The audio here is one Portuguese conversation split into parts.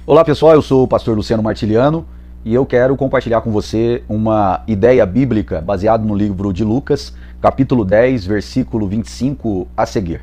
Olá pessoal, eu sou o pastor Luciano Martiliano e eu quero compartilhar com você uma ideia bíblica baseada no livro de Lucas, capítulo 10, versículo 25 a seguir.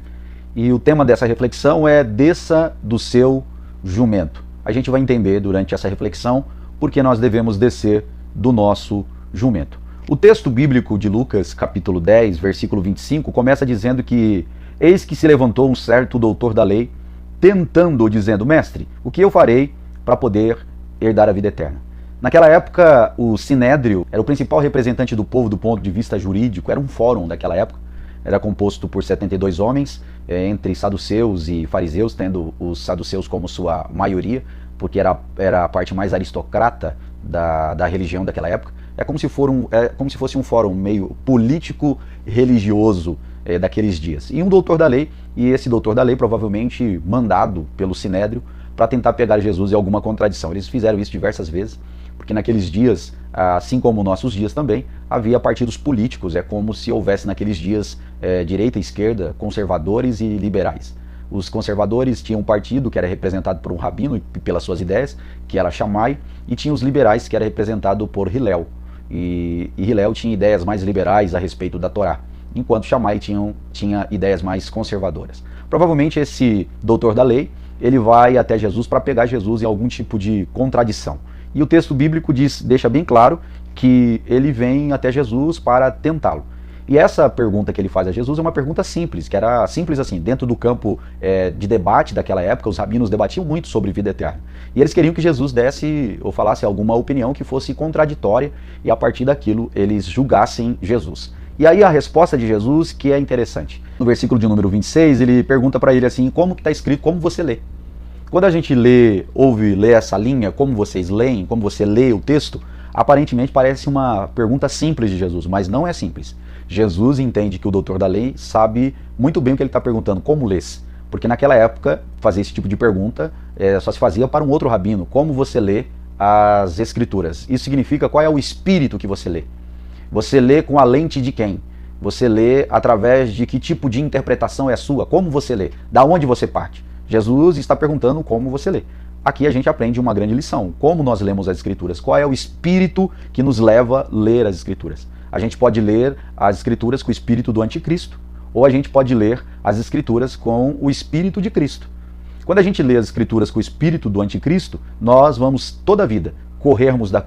E o tema dessa reflexão é desça do seu jumento. A gente vai entender durante essa reflexão por que nós devemos descer do nosso jumento. O texto bíblico de Lucas, capítulo 10, versículo 25, começa dizendo que eis que se levantou um certo doutor da lei, tentando, dizendo, mestre, o que eu farei para poder herdar a vida eterna? Naquela época, o Sinédrio era o principal representante do povo do ponto de vista jurídico, era um fórum daquela época, era composto por 72 homens, entre saduceus e fariseus, tendo os saduceus como sua maioria, porque era a parte mais aristocrata da religião daquela época. É como se fosse um fórum meio político-religioso daqueles dias. E um doutor da lei, e esse doutor da lei provavelmente mandado pelo Sinédrio para tentar pegar Jesus em alguma contradição. Eles fizeram isso diversas vezes, porque naqueles dias, assim como nossos dias também, havia partidos políticos. É como se houvesse naqueles dias direita e esquerda, conservadores e liberais. Os conservadores tinham um partido que era representado por um rabino e pelas suas ideias, que era Shammai, e tinha os liberais, que era representado por Hillel. E Hillel tinha ideias mais liberais a respeito da Torá, enquanto Shammai tinha ideias mais conservadoras. Provavelmente esse doutor da lei, ele vai até Jesus para pegar Jesus em algum tipo de contradição. E o texto bíblico deixa bem claro que ele vem até Jesus para tentá-lo. E essa pergunta que ele faz a Jesus é uma pergunta simples, que era simples assim, dentro do campo de debate daquela época, os rabinos debatiam muito sobre vida eterna. E eles queriam que Jesus desse ou falasse alguma opinião que fosse contraditória e a partir daquilo eles julgassem Jesus. E aí a resposta de Jesus que é interessante. No versículo de número 26, ele pergunta para ele assim, como que está escrito, como você lê? Quando a gente ouve ler essa linha, como vocês leem, como você lê o texto, aparentemente parece uma pergunta simples de Jesus, mas não é simples. Jesus entende que o doutor da lei sabe muito bem o que ele está perguntando, como lês? Porque naquela época, fazer esse tipo de pergunta só se fazia para um outro rabino, como você lê as escrituras? Isso significa qual é o espírito que você lê? Você lê com a lente de quem? Você lê através de que tipo de interpretação é a sua? Como você lê? Da onde você parte? Jesus está perguntando como você lê. Aqui a gente aprende uma grande lição. Como nós lemos as escrituras? Qual é o espírito que nos leva a ler as escrituras? A gente pode ler as escrituras com o espírito do anticristo, ou a gente pode ler as escrituras com o espírito de Cristo. Quando a gente lê as escrituras com o espírito do anticristo, nós vamos toda a vida corrermos da